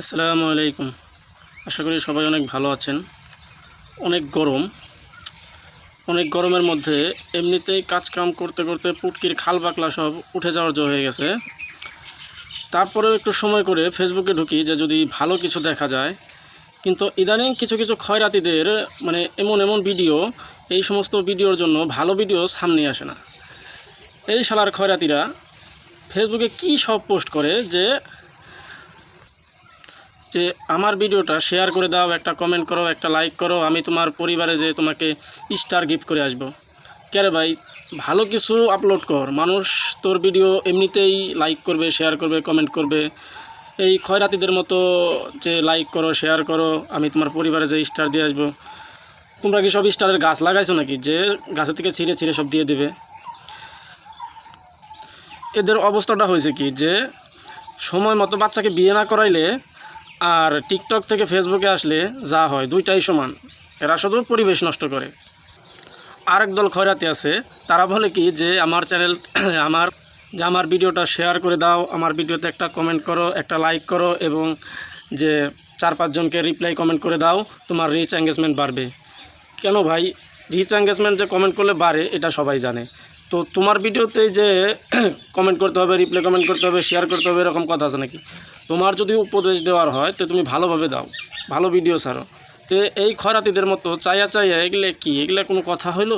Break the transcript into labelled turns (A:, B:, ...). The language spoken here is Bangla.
A: আসসালামু আলাইকুম। আশা করি সবাই অনেক ভালো আছেন। অনেক গরম, অনেক গরমের মধ্যে এমনিতেই কাজকাম করতে করতে পুটকির খাল পাকলা সব উঠে যাওয়ার জো হয়ে গেছে। তারপরেও একটু সময় করে ফেসবুকে ঢুকি যে যদি ভালো কিছু দেখা যায়, কিন্তু ইদানিং কিছু কিছু খয়রাতিদের মানে এমন এমন ভিডিও, এই সমস্ত ভিডিওর জন্য ভালো ভিডিও সামনে আসে না। এই শালার খয়রাতিরা ফেসবুকে কি সব পোস্ট করে যে যে আমার ভিডিওটা শেয়ার করে দাও, একটা কমেন্ট করো, একটা লাইক করো, আমি তোমার পরিবারে যে তোমাকে স্টার গিফট করে আসব। কেরে ভাই, ভালো কিছু আপলোড কর, মানুষ তোর ভিডিও এমনিতেই লাইক করবে, শেয়ার করবে, কমেন্ট করবে। এই খয়রাতিদের মতো যে লাইক করো, শেয়ার করো, আমি তোমার পরিবারে যে স্টার দিয়ে আসবো, তোমরা কি সব স্টারের গাছ লাগাইছো নাকি যে গাছের থেকে ছিঁড়ে ছিঁড়ে সব দিয়ে দেবে? এদের অবস্থাটা হয়েছে কি যে সময় মতো বাচ্চাকে বিয়ে না করাইলে আর টিকটক থেকে ফেসবুকে আসলে যা হয় দুইটাই সমান। এরা শুধু পরিবেশ নষ্ট করে। আরেক দল খয়রাতি আছে, তারা বলে কি যে আমার চ্যানেল আমার ভিডিওটা শেয়ার করে দাও, আমার ভিডিওতে একটা কমেন্ট করো, একটা লাইক করো, এবং যে 4-5 জনকে রিপ্লাই কমেন্ট করে দাও, তোমার রিচ এঙ্গেজমেন্ট বাড়বে। কেন ভাই? রিচ এঙ্গেজমেন্ট যে কমেন্ট করলে বাড়ে এটা সবাই জানে। তো তোমার ভিডিওতে যে কমেন্ট করতে হবে, রিপ্লাই কমেন্ট করতে হবে, শেয়ার করতে হবে, এরকম কথা আছে নাকি? তোমার যদি উপদেশ দেওয়ার হয় তো তুমি ভালোভাবে দাও, ভালো ভিডিও ছাড়ো। তো এই খয়রাতিদের মতো চাইয়া চাইয়া এগুলো কি, এগুলো কোনো কথা হইলো?